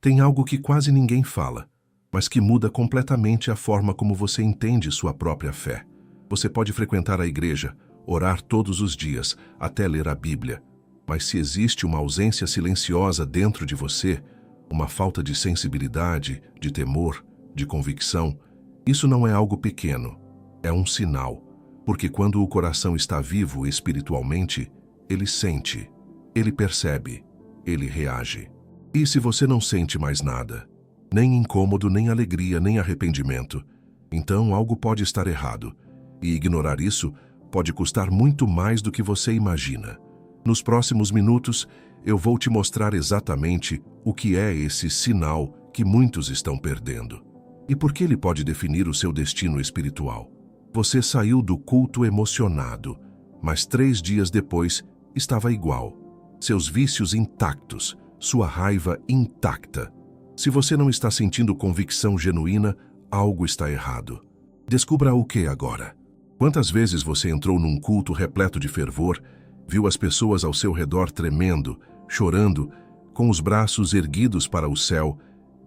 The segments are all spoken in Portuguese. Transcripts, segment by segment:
Tem algo que quase ninguém fala, mas que muda completamente a forma como você entende sua própria fé. Você pode frequentar a igreja, orar todos os dias, até ler a Bíblia, mas se existe uma ausência silenciosa dentro de você, uma falta de sensibilidade, de temor, de convicção, isso não é algo pequeno, é um sinal, porque quando o coração está vivo espiritualmente, ele sente, ele percebe, ele reage. E se você não sente mais nada, nem incômodo, nem alegria, nem arrependimento, então algo pode estar errado, e ignorar isso pode custar muito mais do que você imagina. Nos próximos minutos, eu vou te mostrar exatamente o que é esse sinal que muitos estão perdendo. E por que ele pode definir o seu destino espiritual. Você saiu do culto emocionado, mas 3 dias depois estava igual. Seus vícios intactos, sua raiva intacta. Se você não está sentindo convicção genuína, algo está errado. Descubra o que agora. Quantas vezes você entrou num culto repleto de fervor, viu as pessoas ao seu redor tremendo, chorando, com os braços erguidos para o céu,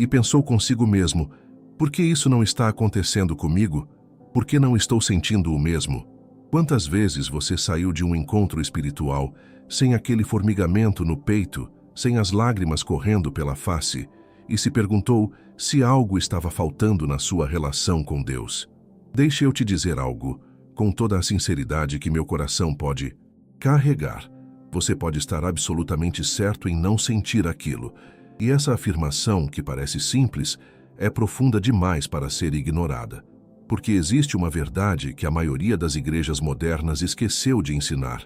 e pensou consigo mesmo: por que isso não está acontecendo comigo? Por que não estou sentindo o mesmo? Quantas vezes você saiu de um encontro espiritual sem aquele formigamento no peito, sem as lágrimas correndo pela face, e se perguntou se algo estava faltando na sua relação com Deus? Deixe eu te dizer algo, com toda a sinceridade que meu coração pode carregar. Você pode estar absolutamente certo em não sentir aquilo, e essa afirmação, que parece simples, é profunda demais para ser ignorada, porque existe uma verdade que a maioria das igrejas modernas esqueceu de ensinar,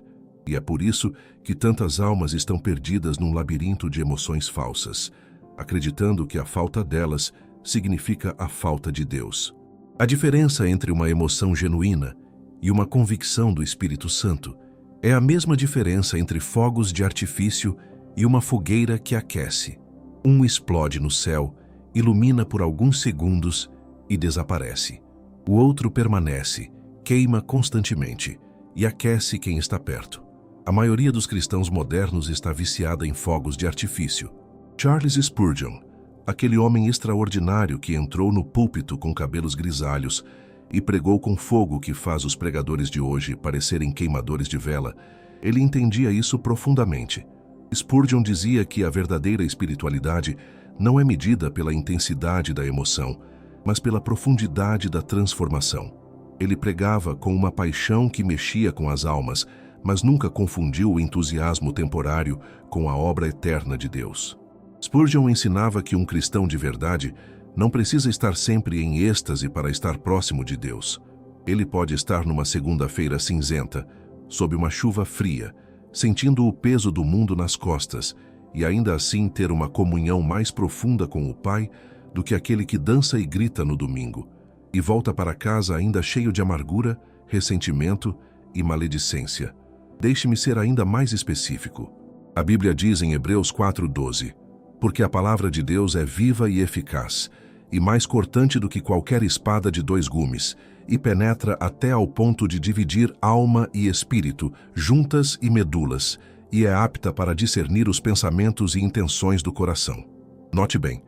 e é por isso que tantas almas estão perdidas num labirinto de emoções falsas, acreditando que a falta delas significa a falta de Deus. A diferença entre uma emoção genuína e uma convicção do Espírito Santo é a mesma diferença entre fogos de artifício e uma fogueira que aquece. Um explode no céu, ilumina por alguns segundos e desaparece. O outro permanece, queima constantemente e aquece quem está perto. A maioria dos cristãos modernos está viciada em fogos de artifício. Charles Spurgeon, aquele homem extraordinário que entrou no púlpito com cabelos grisalhos e pregou com fogo que faz os pregadores de hoje parecerem queimadores de vela, ele entendia isso profundamente. Spurgeon dizia que a verdadeira espiritualidade não é medida pela intensidade da emoção, mas pela profundidade da transformação. Ele pregava com uma paixão que mexia com as almas, mas nunca confundiu o entusiasmo temporário com a obra eterna de Deus. Spurgeon ensinava que um cristão de verdade não precisa estar sempre em êxtase para estar próximo de Deus. Ele pode estar numa segunda-feira cinzenta, sob uma chuva fria, sentindo o peso do mundo nas costas, e ainda assim ter uma comunhão mais profunda com o Pai do que aquele que dança e grita no domingo, e volta para casa ainda cheio de amargura, ressentimento e maledicência. Deixe-me ser ainda mais específico. A Bíblia diz em Hebreus 4:12, porque a palavra de Deus é viva e eficaz, e mais cortante do que qualquer espada de 2 gumes, e penetra até ao ponto de dividir alma e espírito, juntas e medulas, e é apta para discernir os pensamentos e intenções do coração. Note bem,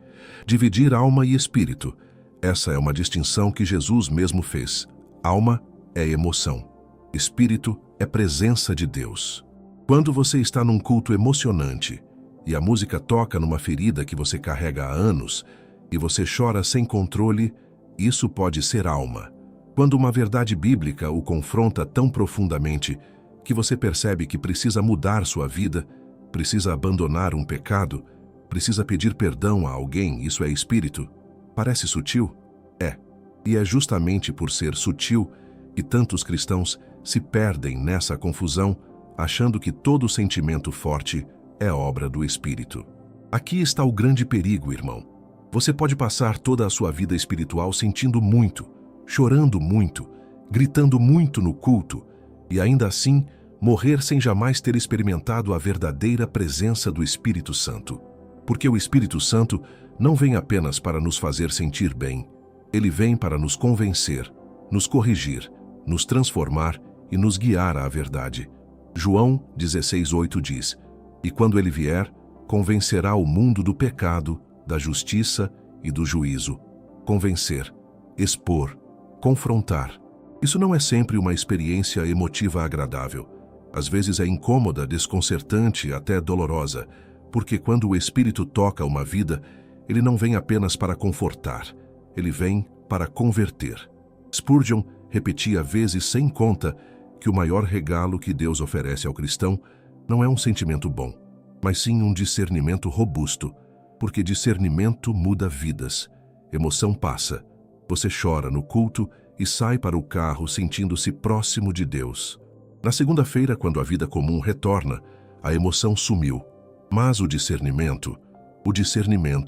dividir alma e espírito. Essa é uma distinção que Jesus mesmo fez. Alma é emoção. Espírito é presença de Deus. Quando você está num culto emocionante e a música toca numa ferida que você carrega há anos e você chora sem controle, isso pode ser alma. Quando uma verdade bíblica o confronta tão profundamente que você percebe que precisa mudar sua vida, precisa abandonar um pecado, precisa pedir perdão a alguém, isso é espírito. Parece sutil? É. E é justamente por ser sutil que tantos cristãos se perdem nessa confusão, achando que todo sentimento forte é obra do Espírito. Aqui está o grande perigo, irmão. Você pode passar toda a sua vida espiritual sentindo muito, chorando muito, gritando muito no culto, e ainda assim morrer sem jamais ter experimentado a verdadeira presença do Espírito Santo. Porque o Espírito Santo não vem apenas para nos fazer sentir bem, ele vem para nos convencer, nos corrigir, nos transformar e nos guiar à verdade. João 16:8 diz, e quando ele vier, convencerá o mundo do pecado, da justiça e do juízo. Convencer, expor, confrontar. Isso não é sempre uma experiência emotiva agradável. Às vezes é incômoda, desconcertante, até dolorosa, porque quando o Espírito toca uma vida, ele não vem apenas para confortar, ele vem para converter. Spurgeon repetia vezes sem conta que o maior regalo que Deus oferece ao cristão não é um sentimento bom, mas sim um discernimento robusto, porque discernimento muda vidas. Emoção passa. Você chora no culto e sai para o carro sentindo-se próximo de Deus. Na segunda-feira, quando a vida comum retorna, a emoção sumiu. Mas o discernimento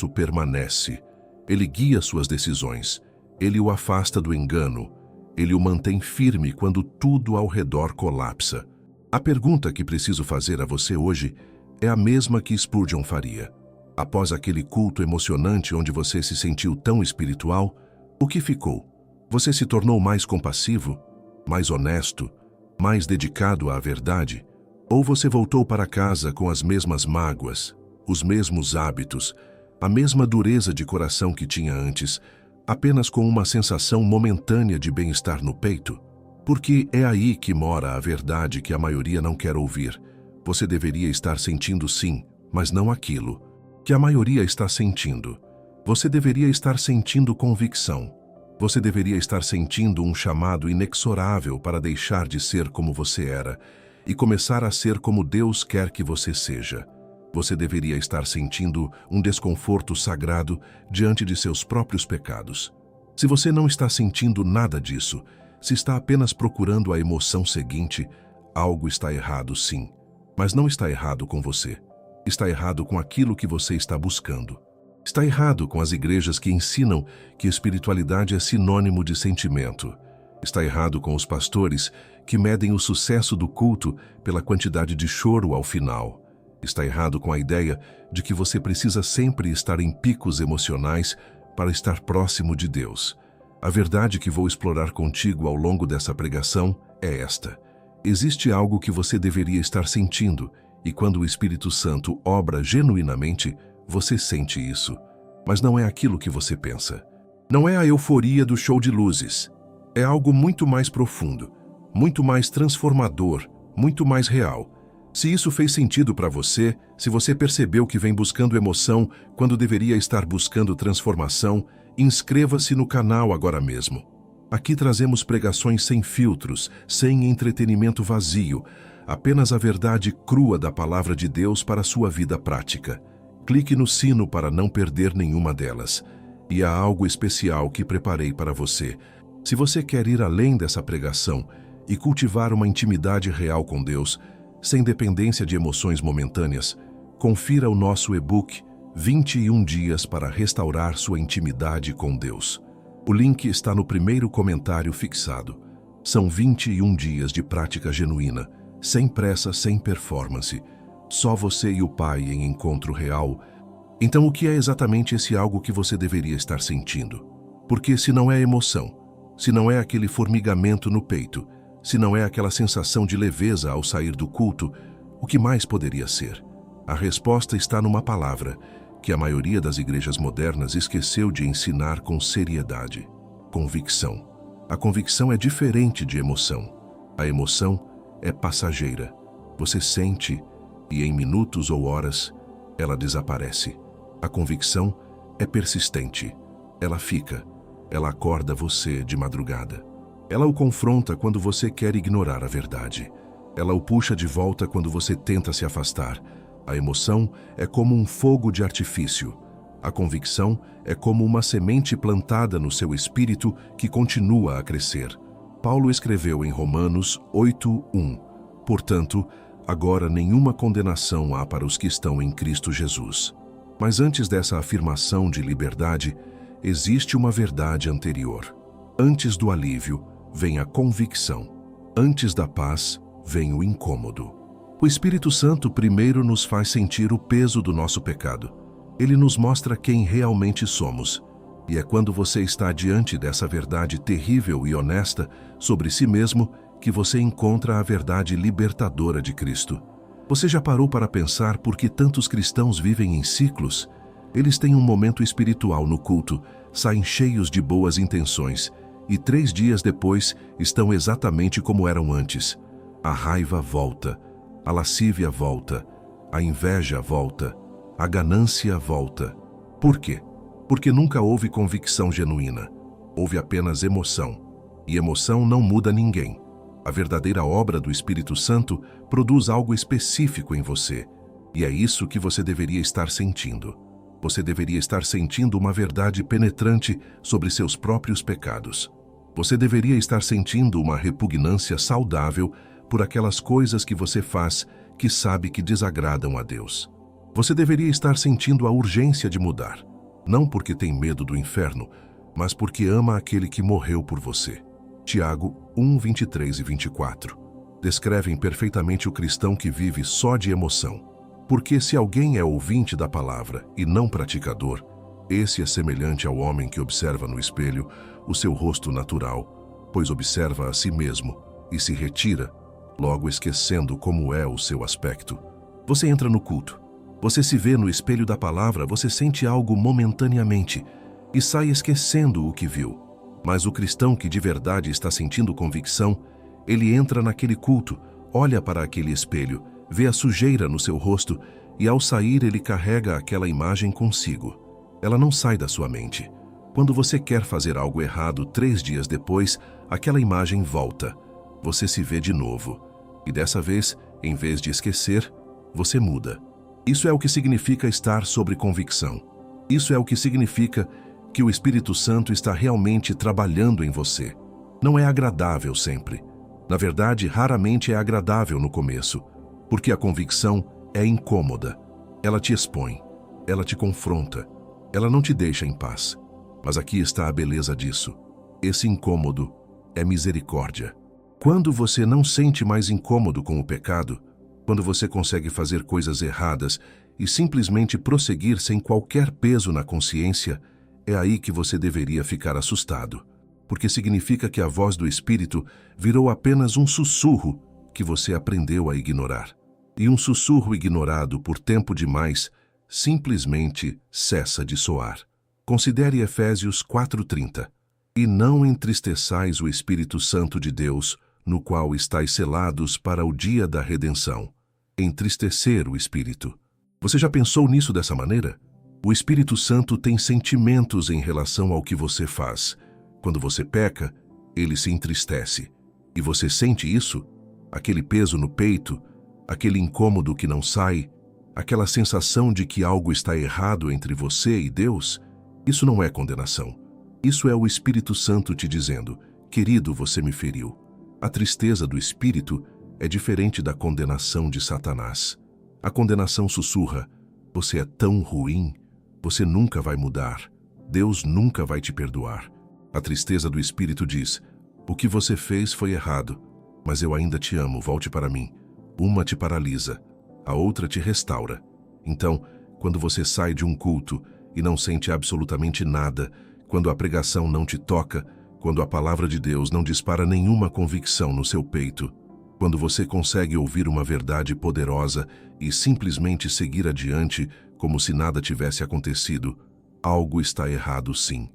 permanece. Ele guia suas decisões. Ele o afasta do engano. Ele o mantém firme quando tudo ao redor colapsa. A pergunta que preciso fazer a você hoje é a mesma que Spurgeon faria. Após aquele culto emocionante onde você se sentiu tão espiritual, o que ficou? Você se tornou mais compassivo, mais honesto, mais dedicado à verdade? Ou você voltou para casa com as mesmas mágoas, os mesmos hábitos, a mesma dureza de coração que tinha antes, apenas com uma sensação momentânea de bem-estar no peito? Porque é aí que mora a verdade que a maioria não quer ouvir. Você deveria estar sentindo sim, mas não aquilo que a maioria está sentindo. Você deveria estar sentindo convicção. Você deveria estar sentindo um chamado inexorável para deixar de ser como você era e começar a ser como Deus quer que você seja. Você deveria estar sentindo um desconforto sagrado diante de seus próprios pecados. Se você não está sentindo nada disso, se está apenas procurando a emoção seguinte, algo está errado sim. Mas não está errado com você. Está errado com aquilo que você está buscando. Está errado com as igrejas que ensinam que espiritualidade é sinônimo de sentimento. Está errado com os pastores que medem o sucesso do culto pela quantidade de choro ao final. Está errado com a ideia de que você precisa sempre estar em picos emocionais para estar próximo de Deus. A verdade que vou explorar contigo ao longo dessa pregação é esta. Existe algo que você deveria estar sentindo, e quando o Espírito Santo obra genuinamente, você sente isso. Mas não é aquilo que você pensa. Não é a euforia do show de luzes. É algo muito mais profundo, muito mais transformador, muito mais real. Se isso fez sentido para você, se você percebeu que vem buscando emoção quando deveria estar buscando transformação, inscreva-se no canal agora mesmo. Aqui trazemos pregações sem filtros, sem entretenimento vazio, apenas a verdade crua da palavra de Deus para a sua vida prática. Clique no sino para não perder nenhuma delas. E há algo especial que preparei para você. Se você quer ir além dessa pregação e cultivar uma intimidade real com Deus, sem dependência de emoções momentâneas, confira o nosso e-book 21 dias para restaurar sua intimidade com Deus. O link está no primeiro comentário fixado. São 21 dias de prática genuína, sem pressa, sem performance. Só você e o Pai em encontro real. Então o que é exatamente esse algo que você deveria estar sentindo? Porque se não é emoção, se não é aquele formigamento no peito, se não é aquela sensação de leveza ao sair do culto, o que mais poderia ser? A resposta está numa palavra que a maioria das igrejas modernas esqueceu de ensinar com seriedade: convicção. A convicção é diferente de emoção. A emoção é passageira. Você sente e em minutos ou horas ela desaparece. A convicção é persistente. Ela fica. Ela acorda você de madrugada. Ela o confronta quando você quer ignorar a verdade. Ela o puxa de volta quando você tenta se afastar. A emoção é como um fogo de artifício. A convicção é como uma semente plantada no seu espírito que continua a crescer. Paulo escreveu em Romanos 8:1. Portanto, agora nenhuma condenação há para os que estão em Cristo Jesus. Mas antes dessa afirmação de liberdade, existe uma verdade anterior. Antes do alívio, vem a convicção. Antes da paz, vem o incômodo. O Espírito Santo primeiro nos faz sentir o peso do nosso pecado. Ele nos mostra quem realmente somos. E é quando você está diante dessa verdade terrível e honesta sobre si mesmo que você encontra a verdade libertadora de Cristo. Você já parou para pensar por que tantos cristãos vivem em ciclos? Eles têm um momento espiritual no culto, saem cheios de boas intenções e 3 dias depois estão exatamente como eram antes. A raiva volta, a lascívia volta, a inveja volta, a ganância volta. Por quê? Porque nunca houve convicção genuína. Houve apenas emoção. E emoção não muda ninguém. A verdadeira obra do Espírito Santo produz algo específico em você. E é isso que você deveria estar sentindo. Você deveria estar sentindo uma verdade penetrante sobre seus próprios pecados. Você deveria estar sentindo uma repugnância saudável por aquelas coisas que você faz que sabe que desagradam a Deus. Você deveria estar sentindo a urgência de mudar, não porque tem medo do inferno, mas porque ama aquele que morreu por você. Tiago 1, 23 e 24 descrevem perfeitamente o cristão que vive só de emoção. Porque se alguém é ouvinte da palavra e não praticador, esse é semelhante ao homem que observa no espelho o seu rosto natural, pois observa a si mesmo e se retira, logo esquecendo como é o seu aspecto. Você entra no culto, você se vê no espelho da palavra, você sente algo momentaneamente e sai esquecendo o que viu. Mas o cristão que de verdade está sentindo convicção, ele entra naquele culto, olha para aquele espelho, vê a sujeira no seu rosto e ao sair ele carrega aquela imagem consigo. Ela não sai da sua mente. Quando você quer fazer algo errado 3 dias depois, aquela imagem volta. Você se vê de novo. E dessa vez, em vez de esquecer, você muda. Isso é o que significa estar sob convicção. Isso é o que significa que o Espírito Santo está realmente trabalhando em você. Não é agradável sempre. Na verdade, raramente é agradável no começo, porque a convicção é incômoda. Ela te expõe, ela te confronta, ela não te deixa em paz. Mas aqui está a beleza disso. Esse incômodo é misericórdia. Quando você não sente mais incômodo com o pecado, quando você consegue fazer coisas erradas e simplesmente prosseguir sem qualquer peso na consciência, é aí que você deveria ficar assustado, porque significa que a voz do Espírito virou apenas um sussurro que você aprendeu a ignorar. E um sussurro ignorado por tempo demais simplesmente cessa de soar. Considere Efésios 4:30. E não entristeçais o Espírito Santo de Deus, no qual estáis selados para o dia da redenção. Entristecer o Espírito. Você já pensou nisso dessa maneira? O Espírito Santo tem sentimentos em relação ao que você faz. Quando você peca, ele se entristece. E você sente isso? Aquele peso no peito, aquele incômodo que não sai, aquela sensação de que algo está errado entre você e Deus? Isso não é condenação. Isso é o Espírito Santo te dizendo: querido, você me feriu. A tristeza do Espírito é diferente da condenação de Satanás. A condenação sussurra: você é tão ruim, você nunca vai mudar, Deus nunca vai te perdoar. A tristeza do Espírito diz: o que você fez foi errado, mas eu ainda te amo, volte para mim. Uma te paralisa, a outra te restaura. Então, quando você sai de um culto e não sente absolutamente nada, quando a pregação não te toca, quando a palavra de Deus não dispara nenhuma convicção no seu peito, quando você consegue ouvir uma verdade poderosa e simplesmente seguir adiante como se nada tivesse acontecido, algo está errado sim.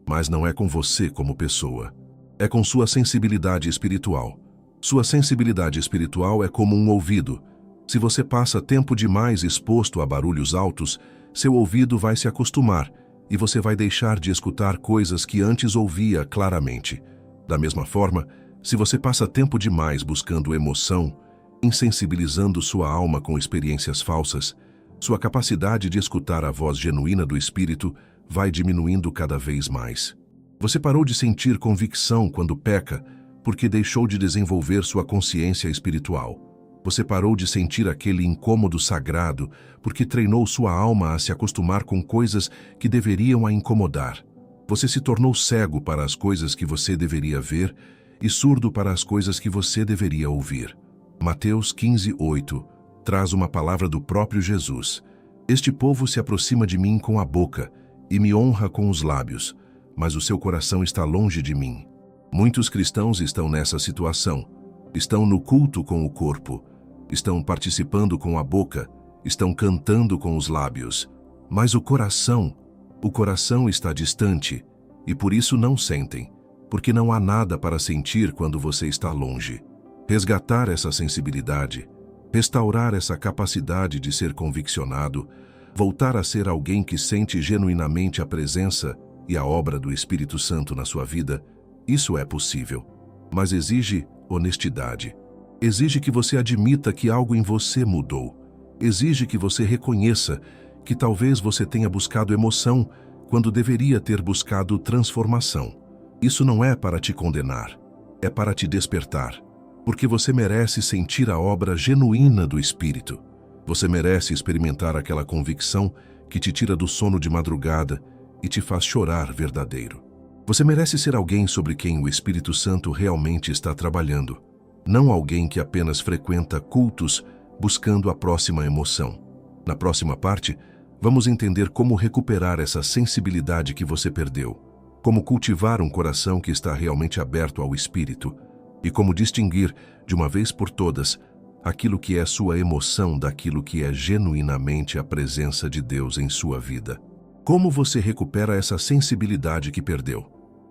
Mas não é com você como pessoa. É com sua sensibilidade espiritual. Sua sensibilidade espiritual é como um ouvido. Se você passa tempo demais exposto a barulhos altos, seu ouvido vai se acostumar e você vai deixar de escutar coisas que antes ouvia claramente. Da mesma forma, se você passa tempo demais buscando emoção, insensibilizando sua alma com experiências falsas, sua capacidade de escutar a voz genuína do Espírito vai diminuindo cada vez mais. Você parou de sentir convicção quando peca porque deixou de desenvolver sua consciência espiritual. Você parou de sentir aquele incômodo sagrado porque treinou sua alma a se acostumar com coisas que deveriam a incomodar. Você se tornou cego para as coisas que você deveria ver e surdo para as coisas que você deveria ouvir. Mateus 15:8 traz uma palavra do próprio Jesus. Este povo se aproxima de mim com a boca e me honra com os lábios, mas o seu coração está longe de mim. Muitos cristãos estão nessa situação. Estão no culto com o corpo, estão participando com a boca, estão cantando com os lábios, Mas o coração está distante, e por isso não sentem, porque não há nada para sentir quando você está longe. Resgatar essa sensibilidade, restaurar essa capacidade de ser conviccionado, voltar a ser alguém que sente genuinamente a presença e a obra do Espírito Santo na sua vida, isso é possível. Mas exige honestidade. Exige que você admita que algo em você mudou. Exige que você reconheça que talvez você tenha buscado emoção quando deveria ter buscado transformação. Isso não é para te condenar, é para te despertar, porque você merece sentir a obra genuína do Espírito. Você merece experimentar aquela convicção que te tira do sono de madrugada e te faz chorar verdadeiro. Você merece ser alguém sobre quem o Espírito Santo realmente está trabalhando, não alguém que apenas frequenta cultos buscando a próxima emoção. Na próxima parte, vamos entender como recuperar essa sensibilidade que você perdeu, como cultivar um coração que está realmente aberto ao Espírito e como distinguir, de uma vez por todas, aquilo que é sua emoção daquilo que é genuinamente a presença de Deus em sua vida. Como você recupera essa sensibilidade que perdeu?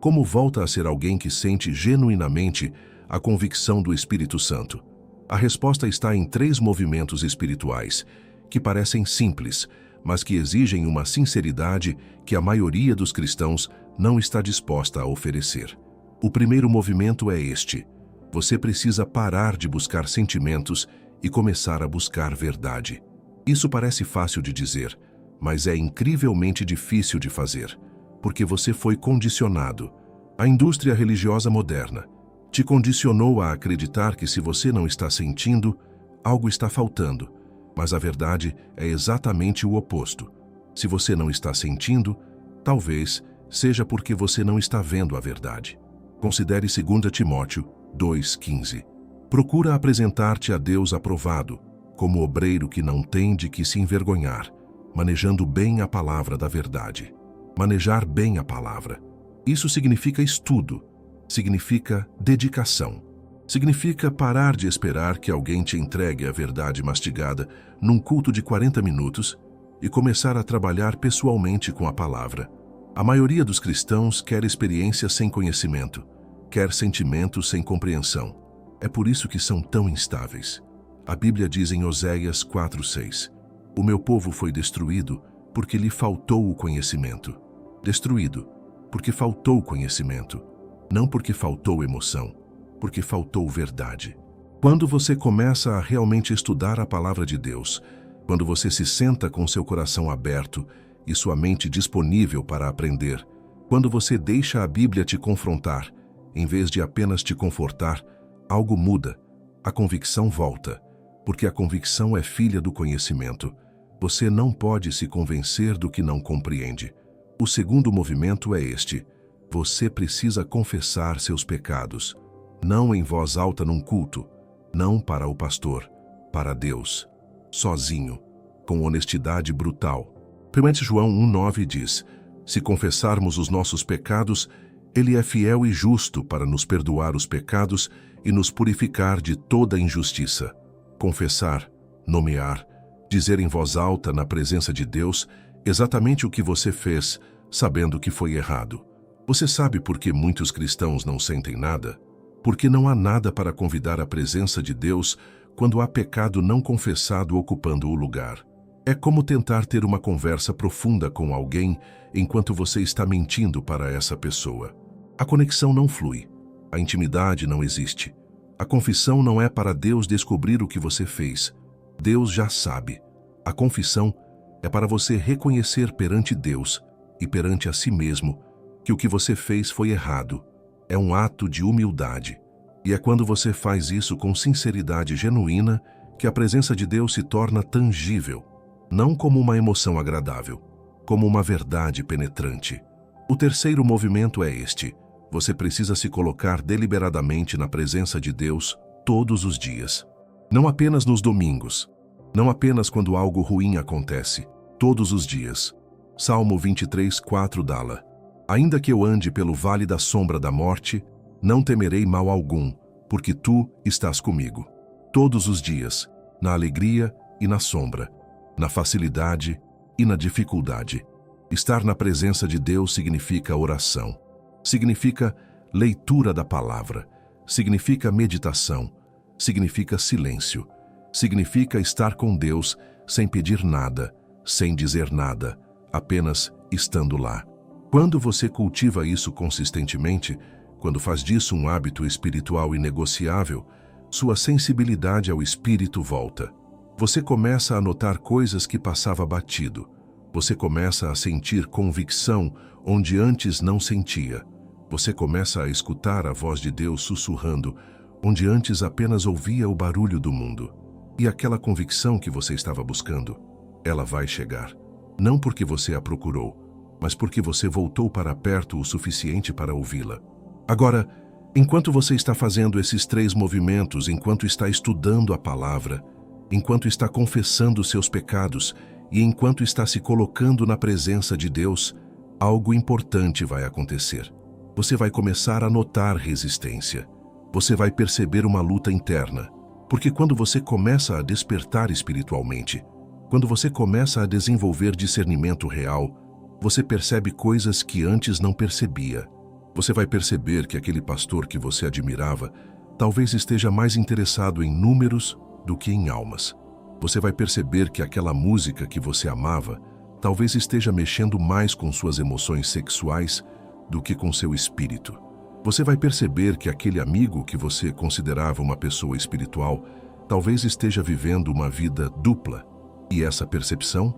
Como volta a ser alguém que sente genuinamente a convicção do Espírito Santo? A resposta está em 3 movimentos espirituais, que parecem simples, mas que exigem uma sinceridade que a maioria dos cristãos não está disposta a oferecer. O primeiro movimento é este: você precisa parar de buscar sentimentos e começar a buscar verdade. Isso parece fácil de dizer, mas é incrivelmente difícil de fazer, porque você foi condicionado. A indústria religiosa moderna te condicionou a acreditar que se você não está sentindo, algo está faltando. Mas a verdade é exatamente o oposto. Se você não está sentindo, talvez seja porque você não está vendo a verdade. Considere 2 Timóteo 2,15. Procura apresentar-te a Deus aprovado, como obreiro que não tem de que se envergonhar, manejando bem a palavra da verdade. Manejar bem a palavra. Isso significa estudo, significa dedicação. Significa parar de esperar que alguém te entregue a verdade mastigada num culto de 40 minutos e começar a trabalhar pessoalmente com a palavra. A maioria dos cristãos quer experiência sem conhecimento, quer sentimento sem compreensão. É por isso que são tão instáveis. A Bíblia diz em Oséias 4:6: O meu povo foi destruído porque lhe faltou o conhecimento. Destruído porque faltou conhecimento, não porque faltou emoção, porque faltou verdade. Quando você começa a realmente estudar a palavra de Deus, quando você se senta com seu coração aberto e sua mente disponível para aprender, quando você deixa a Bíblia te confrontar, em vez de apenas te confortar, algo muda, a convicção volta, porque a convicção é filha do conhecimento. Você não pode se convencer do que não compreende. O segundo movimento é este: você precisa confessar seus pecados. Não em voz alta num culto, não para o pastor, para Deus, sozinho, com honestidade brutal. 1 João 1,9 diz: se confessarmos os nossos pecados, Ele é fiel e justo para nos perdoar os pecados e nos purificar de toda injustiça. Confessar, nomear, dizer em voz alta na presença de Deus exatamente o que você fez, sabendo que foi errado. Você sabe por que muitos cristãos não sentem nada? Porque não há nada para convidar a presença de Deus quando há pecado não confessado ocupando o lugar. É como tentar ter uma conversa profunda com alguém enquanto você está mentindo para essa pessoa. A conexão não flui. A intimidade não existe. A confissão não é para Deus descobrir o que você fez. Deus já sabe. A confissão é para você reconhecer perante Deus e perante a si mesmo que o que você fez foi errado. É um ato de humildade. E é quando você faz isso com sinceridade genuína que a presença de Deus se torna tangível, não como uma emoção agradável, como uma verdade penetrante. O terceiro movimento é este: você precisa se colocar deliberadamente na presença de Deus todos os dias. Não apenas nos domingos, não apenas quando algo ruim acontece, todos os dias. Salmo 23:4 Dala. Ainda que eu ande pelo vale da sombra da morte, não temerei mal algum, porque tu estás comigo. Todos os dias, na alegria e na sombra, na facilidade e na dificuldade. Estar na presença de Deus significa oração, significa leitura da palavra, significa meditação, significa silêncio, significa estar com Deus sem pedir nada, sem dizer nada, apenas estando lá. Quando você cultiva isso consistentemente, quando faz disso um hábito espiritual inegociável, sua sensibilidade ao Espírito volta. Você começa a notar coisas que passava batido. Você começa a sentir convicção onde antes não sentia. Você começa a escutar a voz de Deus sussurrando, onde antes apenas ouvia o barulho do mundo. E aquela convicção que você estava buscando, ela vai chegar. Não porque você a procurou, mas porque você voltou para perto o suficiente para ouvi-la. Agora, enquanto você está fazendo esses 3 movimentos, enquanto está estudando a palavra, enquanto está confessando seus pecados e enquanto está se colocando na presença de Deus, algo importante vai acontecer. Você vai começar a notar resistência. Você vai perceber uma luta interna. Porque quando você começa a despertar espiritualmente, quando você começa a desenvolver discernimento real, você percebe coisas que antes não percebia. Você vai perceber que aquele pastor que você admirava talvez esteja mais interessado em números do que em almas. Você vai perceber que aquela música que você amava talvez esteja mexendo mais com suas emoções sexuais do que com seu espírito. Você vai perceber que aquele amigo que você considerava uma pessoa espiritual talvez esteja vivendo uma vida dupla. E essa percepção,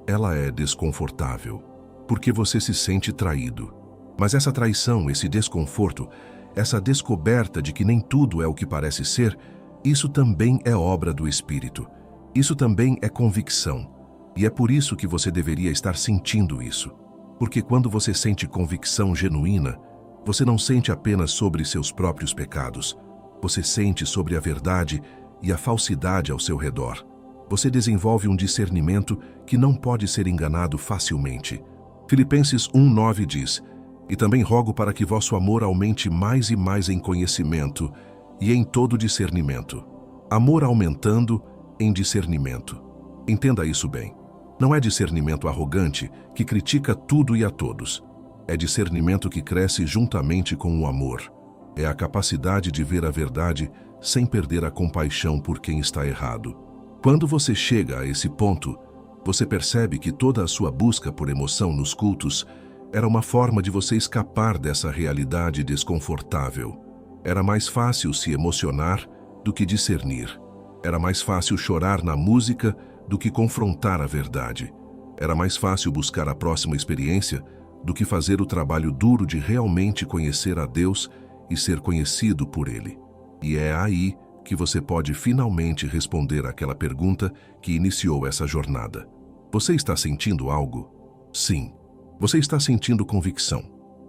ela é desconfortável, porque você se sente traído. Mas essa traição, esse desconforto, essa descoberta de que nem tudo é o que parece ser, isso também é obra do Espírito. Isso também é convicção. E é por isso que você deveria estar sentindo isso. Porque quando você sente convicção genuína, você não sente apenas sobre seus próprios pecados. Você sente sobre a verdade e a falsidade ao seu redor. Você desenvolve um discernimento que não pode ser enganado facilmente. Filipenses 1:9 diz: "E também rogo para que vosso amor aumente mais e mais em conhecimento e em todo discernimento." Amor aumentando em discernimento. Entenda isso bem. Não é discernimento arrogante que critica tudo e a todos. É discernimento que cresce juntamente com o amor. É a capacidade de ver a verdade sem perder a compaixão por quem está errado. Quando você chega a esse ponto, você percebe que toda a sua busca por emoção nos cultos era uma forma de você escapar dessa realidade desconfortável. Era mais fácil se emocionar do que discernir. Era mais fácil chorar na música do que confrontar a verdade. Era mais fácil buscar a próxima experiência do que fazer o trabalho duro de realmente conhecer a Deus e ser conhecido por Ele. E é aí que você pode finalmente responder àquela pergunta que iniciou essa jornada. Você está sentindo algo? Sim. Você está sentindo convicção.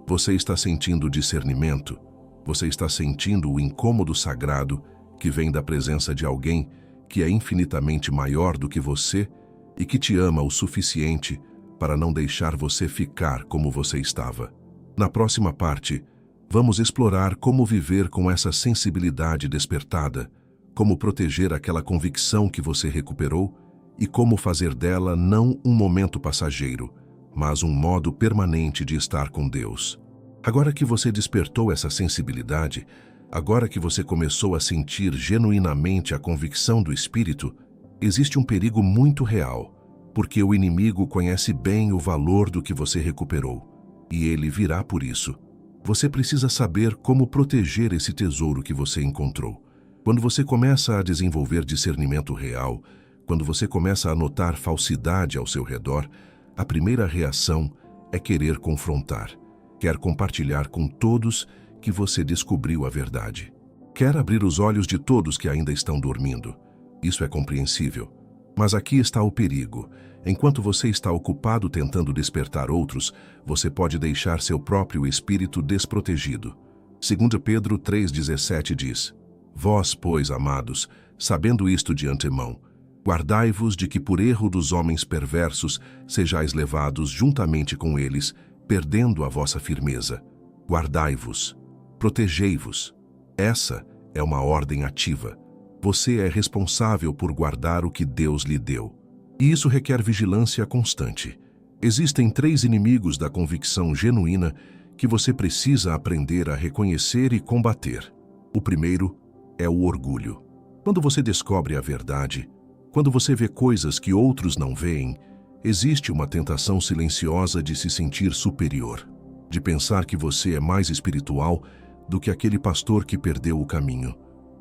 Você está sentindo discernimento. Você está sentindo o incômodo sagrado que vem da presença de alguém que é infinitamente maior do que você e que te ama o suficiente para não deixar você ficar como você estava. Na próxima parte, vamos explorar como viver com essa sensibilidade despertada, como proteger aquela convicção que você recuperou e como fazer dela não um momento passageiro, mas um modo permanente de estar com Deus. Agora que você despertou essa sensibilidade, agora que você começou a sentir genuinamente a convicção do Espírito, existe um perigo muito real, porque o inimigo conhece bem o valor do que você recuperou, e ele virá por isso. Você precisa saber como proteger esse tesouro que você encontrou. Quando você começa a desenvolver discernimento real, quando você começa a notar falsidade ao seu redor, a primeira reação é querer confrontar. Quer compartilhar com todos que você descobriu a verdade. Quer abrir os olhos de todos que ainda estão dormindo. Isso é compreensível. Mas aqui está o perigo. Enquanto você está ocupado tentando despertar outros, você pode deixar seu próprio espírito desprotegido. 2 Pedro 3,17 diz: "Vós, pois, amados, sabendo isto de antemão, guardai-vos de que por erro dos homens perversos sejais levados juntamente com eles, perdendo a vossa firmeza. Guardai-vos, protegei-vos." Essa é uma ordem ativa. Você é responsável por guardar o que Deus lhe deu. E isso requer vigilância constante. Existem 3 inimigos da convicção genuína que você precisa aprender a reconhecer e combater. O primeiro é o orgulho. Quando você descobre a verdade, quando você vê coisas que outros não veem, existe uma tentação silenciosa de se sentir superior, de pensar que você é mais espiritual do que aquele pastor que perdeu o caminho,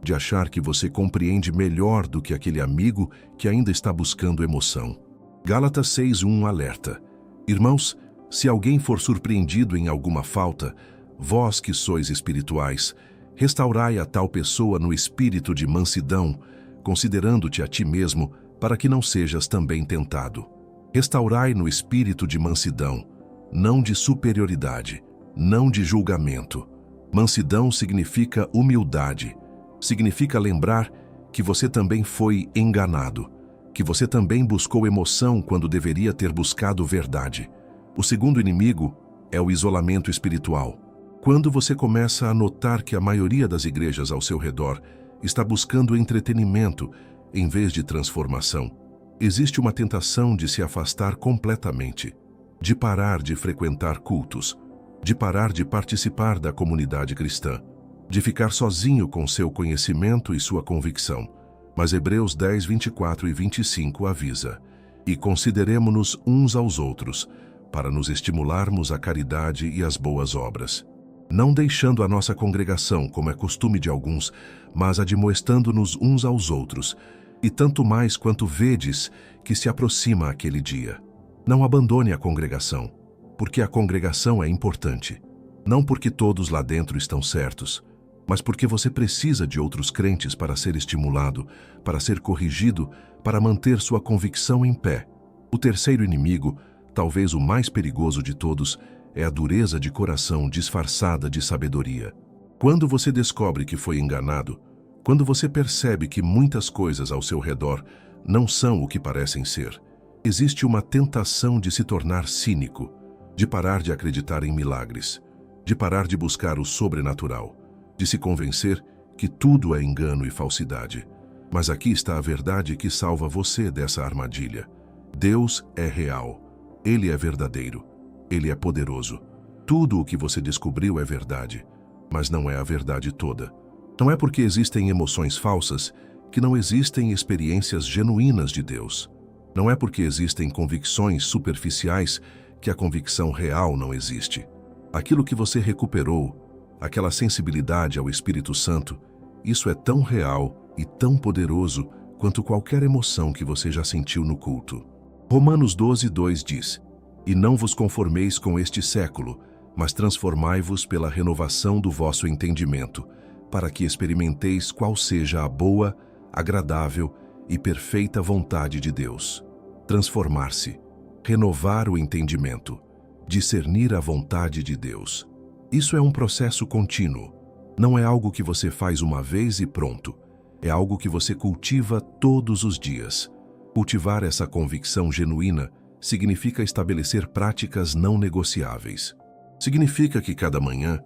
de achar que você compreende melhor do que aquele amigo que ainda está buscando emoção. Gálatas 6:1 alerta: Irmãos, se alguém for surpreendido em alguma falta, vós que sois espirituais, restaurai a tal pessoa no espírito de mansidão, considerando-te a ti mesmo, para que não sejas também tentado. Restaurai no espírito de mansidão, não de superioridade, não de julgamento. Mansidão significa humildade, significa lembrar que você também foi enganado, que você também buscou emoção quando deveria ter buscado verdade. O segundo inimigo é o isolamento espiritual. Quando você começa a notar que a maioria das igrejas ao seu redor está buscando entretenimento em vez de transformação, existe uma tentação de se afastar completamente, de parar de frequentar cultos, de parar de participar da comunidade cristã, de ficar sozinho com seu conhecimento e sua convicção. Mas Hebreus 10, 24 e 25 avisa: E consideremo-nos uns aos outros, para nos estimularmos à caridade e às boas obras. Não deixando a nossa congregação, como é costume de alguns, mas admoestando-nos uns aos outros, e tanto mais quanto vedes que se aproxima aquele dia. Não abandone a congregação, porque a congregação é importante. Não porque todos lá dentro estão certos, mas porque você precisa de outros crentes para ser estimulado, para ser corrigido, para manter sua convicção em pé. O terceiro inimigo, talvez o mais perigoso de todos, é a dureza de coração disfarçada de sabedoria. Quando você descobre que foi enganado, quando você percebe que muitas coisas ao seu redor não são o que parecem ser, existe uma tentação de se tornar cínico, de parar de acreditar em milagres, de parar de buscar o sobrenatural, de se convencer que tudo é engano e falsidade. Mas aqui está a verdade que salva você dessa armadilha. Deus é real. Ele é verdadeiro. Ele é poderoso. Tudo o que você descobriu é verdade, mas não é a verdade toda. Não é porque existem emoções falsas que não existem experiências genuínas de Deus. Não é porque existem convicções superficiais que a convicção real não existe. Aquilo que você recuperou, aquela sensibilidade ao Espírito Santo, isso é tão real e tão poderoso quanto qualquer emoção que você já sentiu no culto. Romanos 12:2 diz: E não vos conformeis com este século, mas transformai-vos pela renovação do vosso entendimento, para que experimenteis qual seja a boa, agradável e perfeita vontade de Deus. Transformar-se, renovar o entendimento, discernir a vontade de Deus. Isso é um processo contínuo. Não é algo que você faz uma vez e pronto. É algo que você cultiva todos os dias. Cultivar essa convicção genuína significa estabelecer práticas não negociáveis. Significa que cada manhã,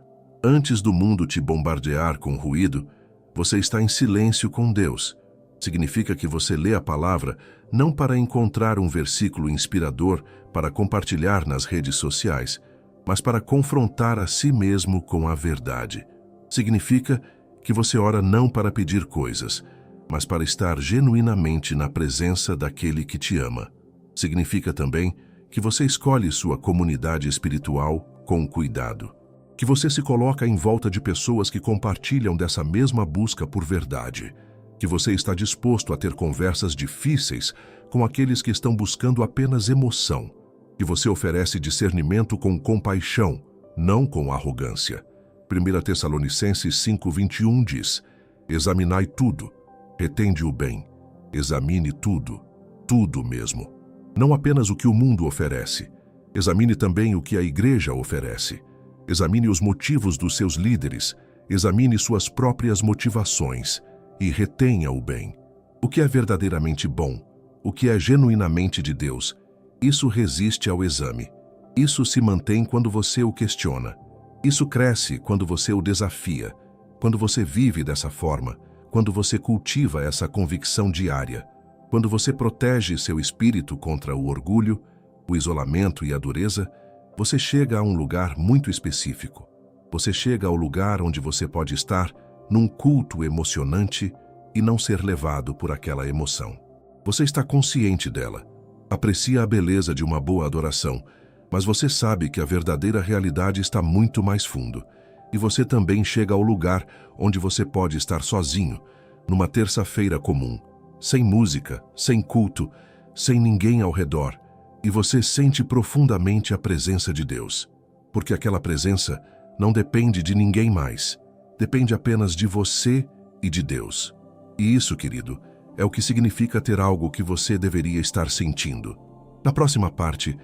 antes do mundo te bombardear com ruído, você está em silêncio com Deus. Significa que você lê a palavra não para encontrar um versículo inspirador para compartilhar nas redes sociais, mas para confrontar a si mesmo com a verdade. Significa que você ora não para pedir coisas, mas para estar genuinamente na presença daquele que te ama. Significa também que você escolhe sua comunidade espiritual com cuidado, que você se coloca em volta de pessoas que compartilham dessa mesma busca por verdade, que você está disposto a ter conversas difíceis com aqueles que estão buscando apenas emoção, que você oferece discernimento com compaixão, não com arrogância. 1 Tessalonicenses 5:21 diz: Examinai tudo, retende o bem, examine tudo, tudo mesmo. Não apenas o que o mundo oferece. Examine também o que a igreja oferece. Examine os motivos dos seus líderes. Examine suas próprias motivações e retenha o bem. O que é verdadeiramente bom, o que é genuinamente de Deus, isso resiste ao exame. Isso se mantém quando você o questiona. Isso cresce quando você o desafia, quando você vive dessa forma, quando você cultiva essa convicção diária. Quando você protege seu espírito contra o orgulho, o isolamento e a dureza, você chega a um lugar muito específico. Você chega ao lugar onde você pode estar num culto emocionante e não ser levado por aquela emoção. Você está consciente dela, aprecia a beleza de uma boa adoração, mas você sabe que a verdadeira realidade está muito mais fundo. E você também chega ao lugar onde você pode estar sozinho, numa terça-feira comum, sem música, sem culto, sem ninguém ao redor, e você sente profundamente a presença de Deus, porque aquela presença não depende de ninguém mais, depende apenas de você e de Deus. E isso, querido, é o que significa ter algo que você deveria estar sentindo. Na próxima parte,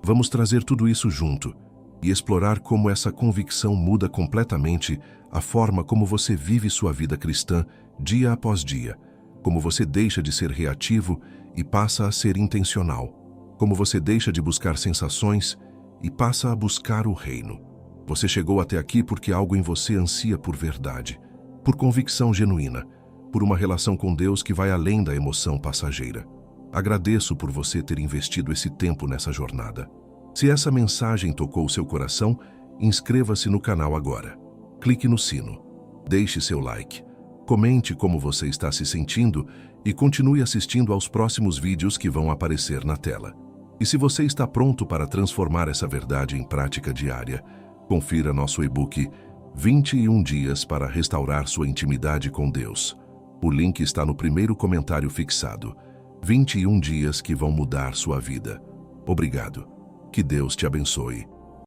vamos trazer tudo isso junto e explorar como essa convicção muda completamente a forma como você vive sua vida cristã dia após dia, como você deixa de ser reativo e passa a ser intencional, como você deixa de buscar sensações e passa a buscar o reino. Você chegou até aqui porque algo em você ansia por verdade, por convicção genuína, por uma relação com Deus que vai além da emoção passageira. Agradeço por você ter investido esse tempo nessa jornada. Se essa mensagem tocou seu coração, inscreva-se no canal agora. Clique no sino, deixe seu like, comente como você está se sentindo e continue assistindo aos próximos vídeos que vão aparecer na tela. E se você está pronto para transformar essa verdade em prática diária, confira nosso e-book 21 Dias para Restaurar Sua Intimidade com Deus. O link está no primeiro comentário fixado. 21 dias que vão mudar sua vida. Obrigado. Que Deus te abençoe.